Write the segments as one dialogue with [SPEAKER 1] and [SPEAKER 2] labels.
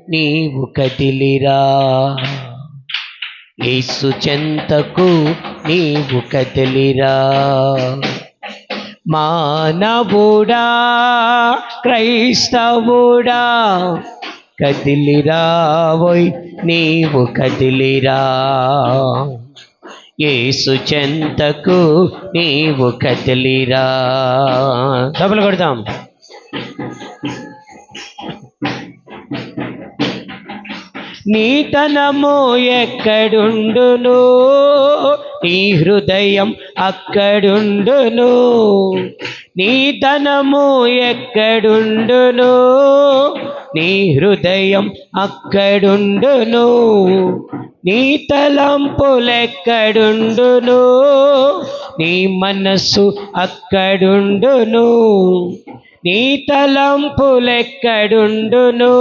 [SPEAKER 1] నీవు కదిలిరా, యేసు చెంతకు నీవు కదిలిరా. మానవుడా క్రైస్తవుడా కదిలిరావోయ్ నీవు కదిలిరా, యేసు చెంతకు నీవు కదిలిరా. డబ్బులు కొడతాం. నీతనము ఎక్కడుండును, నీ హృదయం అక్కడుండును. నీతనము ఎక్కడుండును, నీ హృదయం అక్కడుండును. నీ తలంపులెక్కడుండును, నీ మనస్సు అక్కడుండును. నీ తలంపులెక్కడుండును,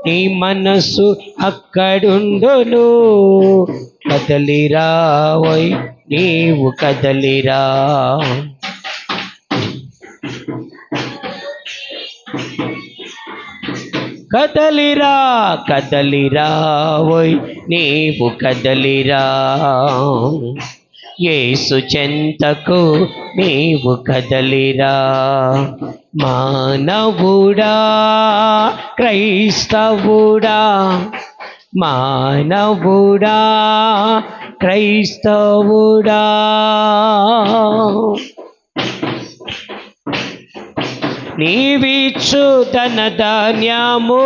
[SPEAKER 1] నీ మనస్సు అక్కడుండును. కదలిరావోయ్ నీవు కదలిరా, కదలిరా కదలిరావోయ్ నీవు కదలిరా, యేసు చెంతకు నీవు కదలిరా. మానవుడా క్రైస్తవుడా, మానవుడా క్రైస్తవుడా, నీవిచ్చు తన ధాన్యము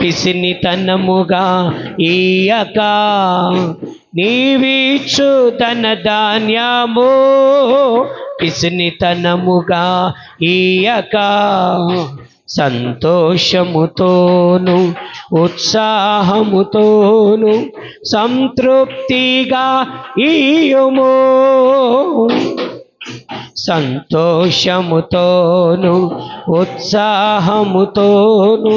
[SPEAKER 1] పిసినితనముగా ఇయ్యక, నీవిచ్చు తన ధాన్యము పిసినితనముగా ఇయ్యక, సంతోషముతోను ఉత్సాహముతోను సంతృప్తిగా ఇయ్యుము. సంతోషముతోను ఉత్సాహముతోను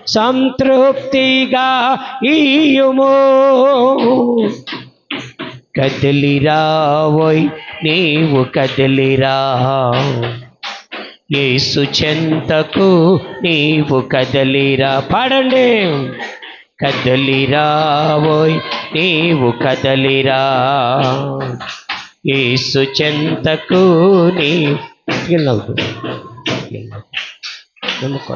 [SPEAKER 1] సంతృప్తిగా ఇయ్యుము. కదిలిరావోయ్ నీవు కదిలిరా, యేసు చెంతకు నీవు కదలిరా. పాడండి. కదలిరావోయ్ నీవు కదలిరా, యేసు చెంతకు నీవు. నమ్ముకో